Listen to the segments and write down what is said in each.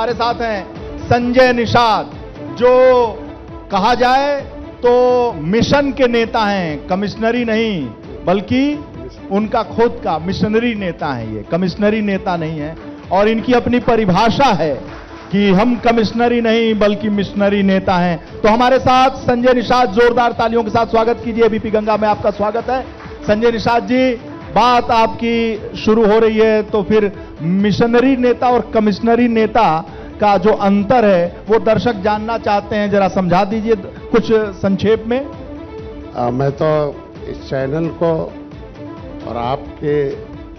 हमारे साथ हैं संजय निषाद, जो कहा जाए तो मिशन के नेता हैं, कमिश्नरी नहीं बल्कि उनका खुद का मिशनरी नेता है। ये कमिश्नरी नेता नहीं है और इनकी अपनी परिभाषा है कि हम कमिश्नरी नहीं बल्कि मिशनरी नेता हैं। तो हमारे साथ संजय निषाद, जोरदार तालियों के साथ स्वागत कीजिए। एबीपी गंगा में आपका स्वागत है। संजय निषाद जी, बात आपकी शुरू हो रही है तो फिर मिशनरी नेता और कमिश्नरी नेता का जो अंतर है वो दर्शक जानना चाहते हैं, जरा समझा दीजिए कुछ संक्षेप में। मैं तो इस चैनल को और आपके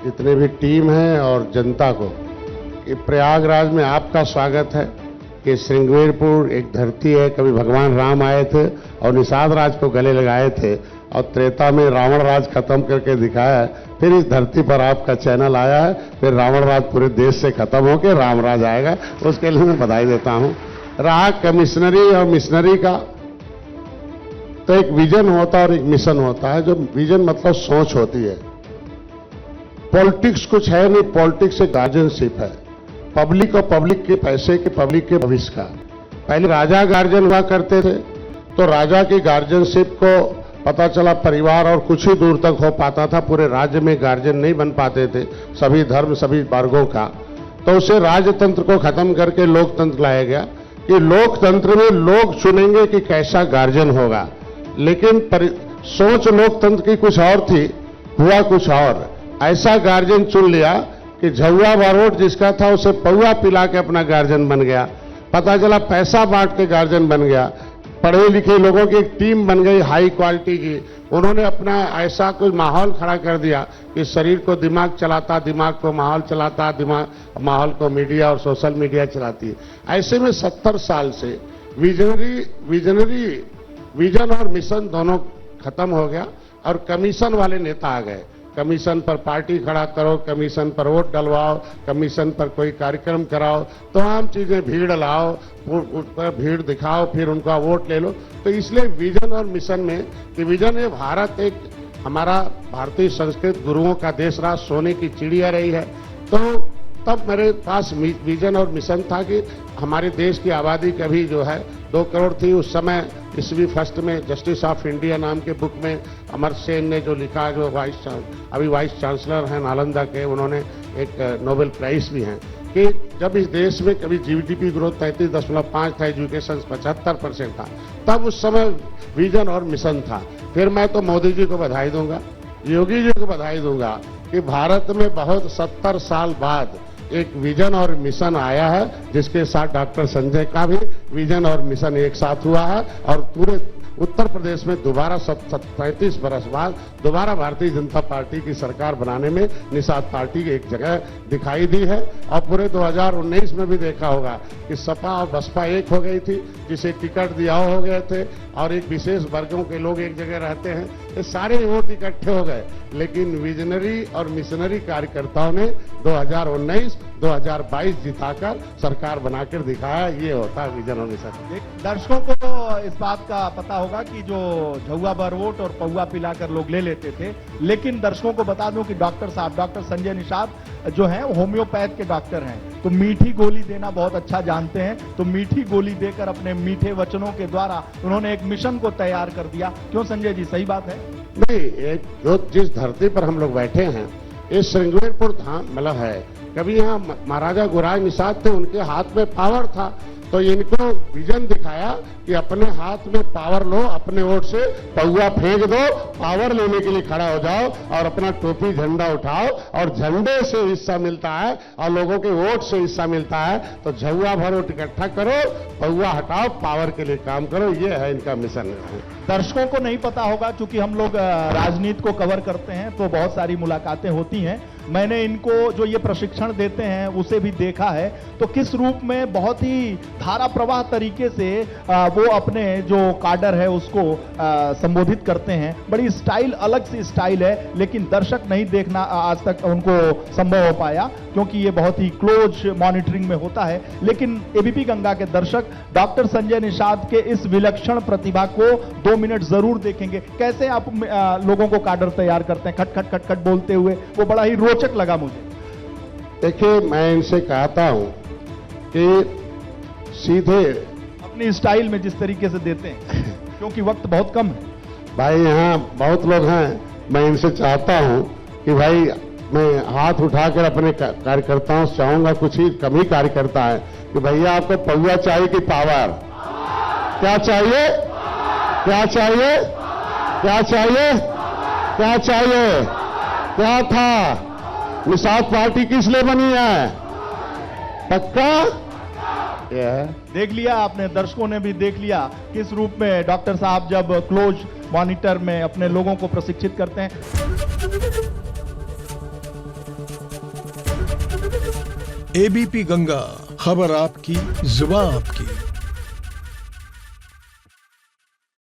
जितने भी टीम हैं और जनता को, ये प्रयागराज में आपका स्वागत है कि श्रृंगेरपुर एक धरती है। कभी भगवान राम आए थे और निषाद राज को गले लगाए थे और त्रेता में रावण राज खत्म करके दिखाया है। फिर इस धरती पर आपका चैनल आया है, फिर रावण राज पूरे देश से खत्म होकर राम राज आएगा, उसके लिए मैं बधाई देता हूं। रहा कमिश्नरी और मिशनरी का, तो एक विजन होता है और एक मिशन होता है। जो विजन मतलब सोच होती है। पॉलिटिक्स कुछ है नहीं, पॉलिटिक्स एक गार्जियनशिप है। पब्लिक और पब्लिक के पैसे के, पब्लिक के भविष्य का। पहले राजा गार्जियन हुआ करते थे, तो राजा की गार्जियनशिप को पता चला परिवार और कुछ ही दूर तक हो पाता था, पूरे राज्य में गार्जियन नहीं बन पाते थे सभी धर्म सभी वर्गों का। तो उसे राजतंत्र को खत्म करके लोकतंत्र लाया गया कि लोकतंत्र में लोग चुनेंगे कि कैसा गार्जियन होगा। लेकिन सोच लोकतंत्र की कुछ और थी, हुआ कुछ और। ऐसा गार्जियन चुन लिया कि झौआ बारोट जिसका था उसे पौआ पिला के अपना गार्जियन बन गया। पता चला पैसा बांट के गार्जियन बन गया। पढ़े लिखे लोगों की एक टीम बन गई हाई क्वालिटी की। उन्होंने अपना ऐसा कुछ माहौल खड़ा कर दिया कि शरीर को दिमाग चलाता, दिमाग को माहौल चलाता, माहौल को मीडिया और सोशल मीडिया चलाती है। ऐसे में 70 साल से विजन और मिशन दोनों खत्म हो गया और कमीशन वाले नेता आ गए। कमीशन पर पार्टी खड़ा करो, कमीशन पर वोट डलवाओ, कमीशन पर कोई कार्यक्रम कराओ, तमाम चीजें भीड़ लाओ, उस पर भीड़ दिखाओ, फिर उनका वोट ले लो। तो इसलिए विजन और मिशन में कि विजन है भारत एक हमारा भारतीय संस्कृत गुरुओं का देश रहा, सोने की चिड़िया रही है। तो तब मेरे पास विजन और मिशन था कि हमारे देश की आबादी कभी जो है 2 करोड़ थी उस समय। ईस्वी फर्स्ट में जस्टिस ऑफ इंडिया नाम के बुक में अमर सेन ने जो लिखा, जो अभी वाइस चांसलर हैं नालंदा के, उन्होंने एक नोबेल प्राइज भी हैं, कि जब इस देश में कभी जीडीपी ग्रोथ 33.5 था, एजुकेशन 75% था, तब उस समय विजन और मिशन था। फिर मैं तो मोदी जी को बधाई दूंगा, योगी जी को बधाई दूंगा कि भारत में बहुत 70 साल बाद एक विजन और मिशन आया है, जिसके साथ डॉक्टर संजय का भी विजन और मिशन एक साथ हुआ है। और पूरे उत्तर प्रदेश में दोबारा 35 बरस बाद दोबारा भारतीय जनता पार्टी की सरकार बनाने में निषाद पार्टी की एक जगह दिखाई दी है। और पूरे 2019 में भी देखा होगा कि सपा और बसपा एक हो गई थी, जिसे टिकट दिया हो गए थे और एक विशेष वर्गों के लोग एक जगह रहते हैं। ये सारे वोट इकट्ठे हो गए, लेकिन विजनरी और मिशनरी कार्यकर्ताओं ने 2019-2022 जिताकर सरकार बनाकर दिखाया। ये होता है विजन और मिशन। दर्शकों को तो इस बात का पता होगा कि जो झौआ बरवोट और पौआ पिलाकर लोग ले लेते थे, लेकिन दर्शकों को बता दूं कि डॉक्टर साहब, डॉक्टर संजय निषाद जो हैं होम्योपैथ के डॉक्टर हैं, तो मीठी गोली देना बहुत अच्छा जानते हैं। तो मीठी गोली देकर अपने मीठे वचनों के द्वारा उन्होंने एक मिशन को तैयार कर दिया। क्यों संजय जी, सही बात है? नहीं, जो जिस धरती पर हम लोग बैठे हैं, ये श्रृंगेरपुर धाम मतलब है। कभी यहाँ महाराजा गुराज निषाद थे, उनके हाथ में पावर था, तो इनको विजन दिखाया कि अपने हाथ में पावर लो, अपने वोट से पौआ फेंक दो, पावर लेने के लिए खड़ा हो जाओ और अपना टोपी झंडा उठाओ। और झंडे से हिस्सा मिलता है और लोगों के वोट से हिस्सा मिलता है। तो झौआ भर वोट इकट्ठा करो, पौआ हटाओ, पावर के लिए काम करो। ये है इनका मिशन। दर्शकों को नहीं पता होगा, क्योंकि हम लोग राजनीति को कवर करते हैं तो बहुत सारी मुलाकातें होती हैं। मैंने इनको जो ये प्रशिक्षण देते हैं उसे भी देखा है, तो किस रूप में बहुत ही धारा प्रवाह तरीके से वो अपने जो काडर है उसको संबोधित करते हैं। बड़ी स्टाइल, अलग सी स्टाइल है, लेकिन दर्शक नहीं देखना आज तक उनको संभव हो पाया, क्योंकि ये बहुत ही क्लोज मॉनिटरिंग में होता है। लेकिन एबीपी गंगा के दर्शक डॉक्टर संजय निषाद के इस विलक्षण प्रतिभा को 2 मिनट जरूर देखेंगे। कैसे आप लोगों को काडर तैयार करते हैं, खट खट खट खट बोलते हुए, वो बड़ा ही रोचक लगा मुझे। देखिए, मैं इनसे कहता हूं कि सीधे अपनी स्टाइल में जिस तरीके से देते हैं, क्योंकि वक्त बहुत कम है। भाई यहाँ बहुत लोग हैं, मैं इनसे चाहता हूं कि भाई मैं हाथ उठाकर अपने कार्यकर्ताओं से चाहूंगा, कुछ ही कम ही कार्यकर्ता है, कि भैया आपको पौवा चाहिए कि पावर? क्या चाहिए? क्या चाहिए? क्या चाहिए? क्या चाहिए? क्या था? निषाद पार्टी किस लिए बनी है? पक्का? देख लिया आपने, दर्शकों ने भी देख लिया किस रूप में डॉक्टर साहब जब क्लोज मॉनिटर में अपने लोगों को प्रशिक्षित करते हैं। एबीपी गंगा, खबर आपकी, जुबान आपकी।